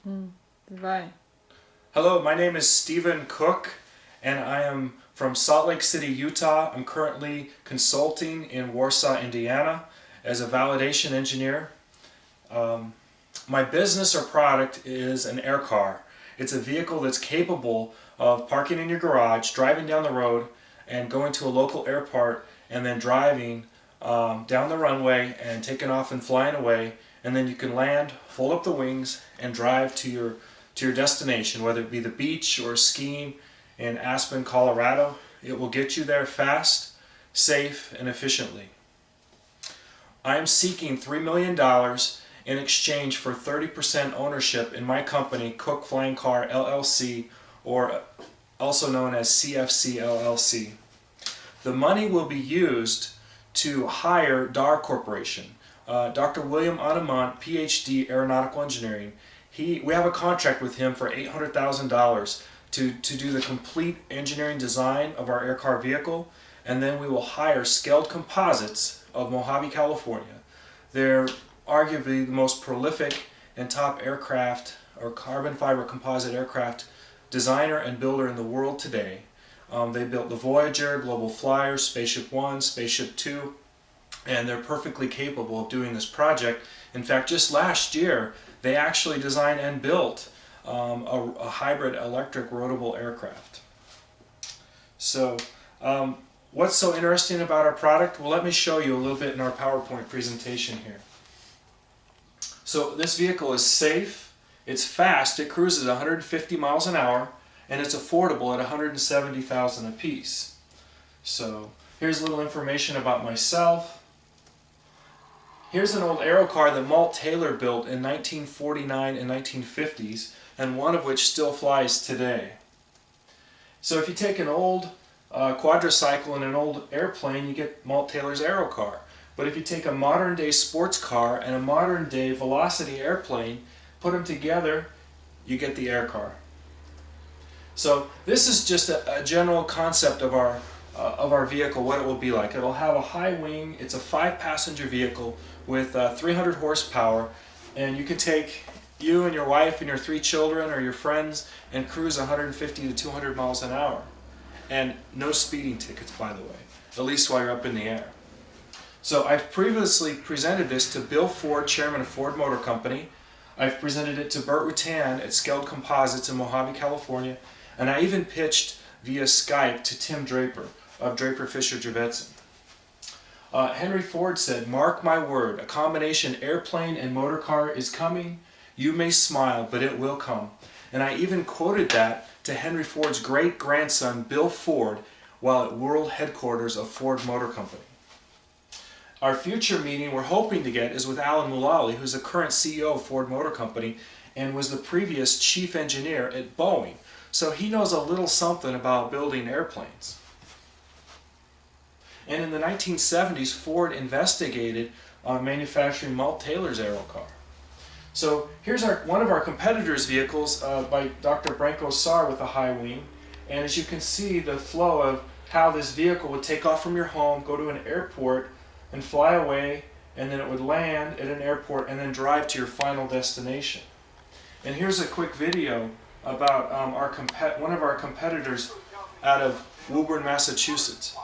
Vai. Hello, my name is Stephen Cook, and I am from Salt Lake City, Utah. I'm currently consulting in Warsaw, Indiana as a validation engineer. My business or product is an AirCAR. It's a vehicle that's capable of parking in your garage, driving down the road, and going to a local airport, and then driving down the runway and taking off and flying away, and then you can land, fold up the wings, and drive to your destination, whether it be the beach or skiing in Aspen, Colorado. It will get you there fast, safe, and efficiently. I am seeking $3 million in exchange for 30% ownership in my company, Cook Flying Car LLC, or also known as CFC LLC. The money will be used to hire DAR Corporation. Dr. William Anamant, PhD, aeronautical engineering. We have a contract with him for $800,000 to do the complete engineering design of our AirCAR vehicle, and then we will hire Scaled Composites of Mojave, California. They're arguably the most prolific and top aircraft or carbon fiber composite aircraft designer and builder in the world today. They built the Voyager, Global Flyer, Spaceship One, Spaceship Two, and they're perfectly capable of doing this project. In fact, just last year, they actually designed and built a hybrid electric rotable aircraft. So, what's so interesting about our product? Well, let me show you a little bit in our PowerPoint presentation here. So, this vehicle is safe, it's fast, it cruises 150 miles an hour, and it's affordable at $170,000 a piece. So, here's a little information about myself. Here's an old AeroCar that Malt Taylor built in 1949 and 1950s, and one of which still flies today. So if you take an old quadricycle and an old airplane, you get Malt Taylor's AeroCar. But if you take a modern day sports car and a modern day velocity airplane, put them together, you get the AirCAR. So this is just a general concept of our vehicle, what it will be like. It'll have a high wing. It's a 5-passenger vehicle with 300 horsepower, and you can take you and your wife and your 3 children or your friends and cruise 150 to 200 miles an hour. And no speeding tickets, by the way, at least while you're up in the air. So I've previously presented this to Bill Ford, chairman of Ford Motor Company. I've presented it to Burt Rutan at Scaled Composites in Mojave, California, and I even pitched via Skype to Tim Draper of Draper Fisher Jurvetson. Henry Ford said, "Mark my word, a combination airplane and motor car is coming. You may smile, but it will come." And I even quoted that to Henry Ford's great-grandson, Bill Ford, while at world headquarters of Ford Motor Company. Our future meeting we're hoping to get is with Alan Mulally, who's the current CEO of Ford Motor Company and was the previous chief engineer at Boeing. So he knows a little something about building airplanes. And in the 1970s, Ford investigated manufacturing Malt Taylor's AeroCar. So here's one of our competitors' vehicles by Dr. Branko Sar with a high wing. And as you can see, the flow of how this vehicle would take off from your home, go to an airport, and fly away, and then it would land at an airport and then drive to your final destination. And here's a quick video about one of our competitors out of Woburn, Massachusetts.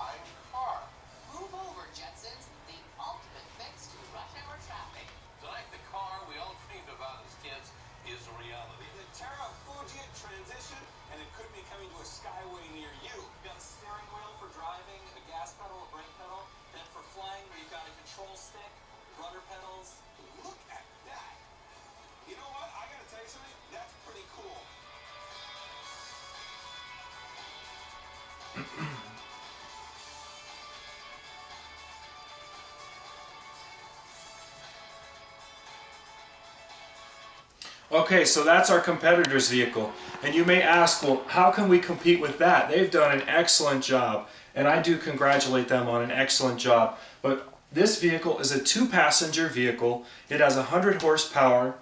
Okay, so that's our competitor's vehicle. And you may ask, well, how can we compete with that? They've done an excellent job, and I do congratulate them on an excellent job. But this vehicle is a 2-passenger vehicle. It has 100 horsepower,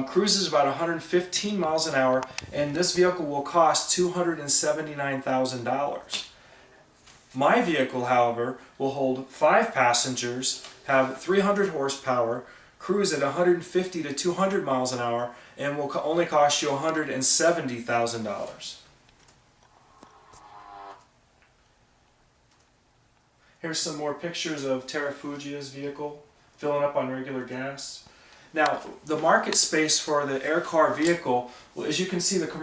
cruises about 115 miles an hour, and this vehicle will cost $279,000. My vehicle, however, will hold 5 passengers, have 300 horsepower, cruise at 150 to 200 miles an hour, and will only cost you $170,000. Here's some more pictures of Terrafugia's vehicle filling up on regular gas. Now, the market space for the AirCAR vehicle, well, as you can see, the commercial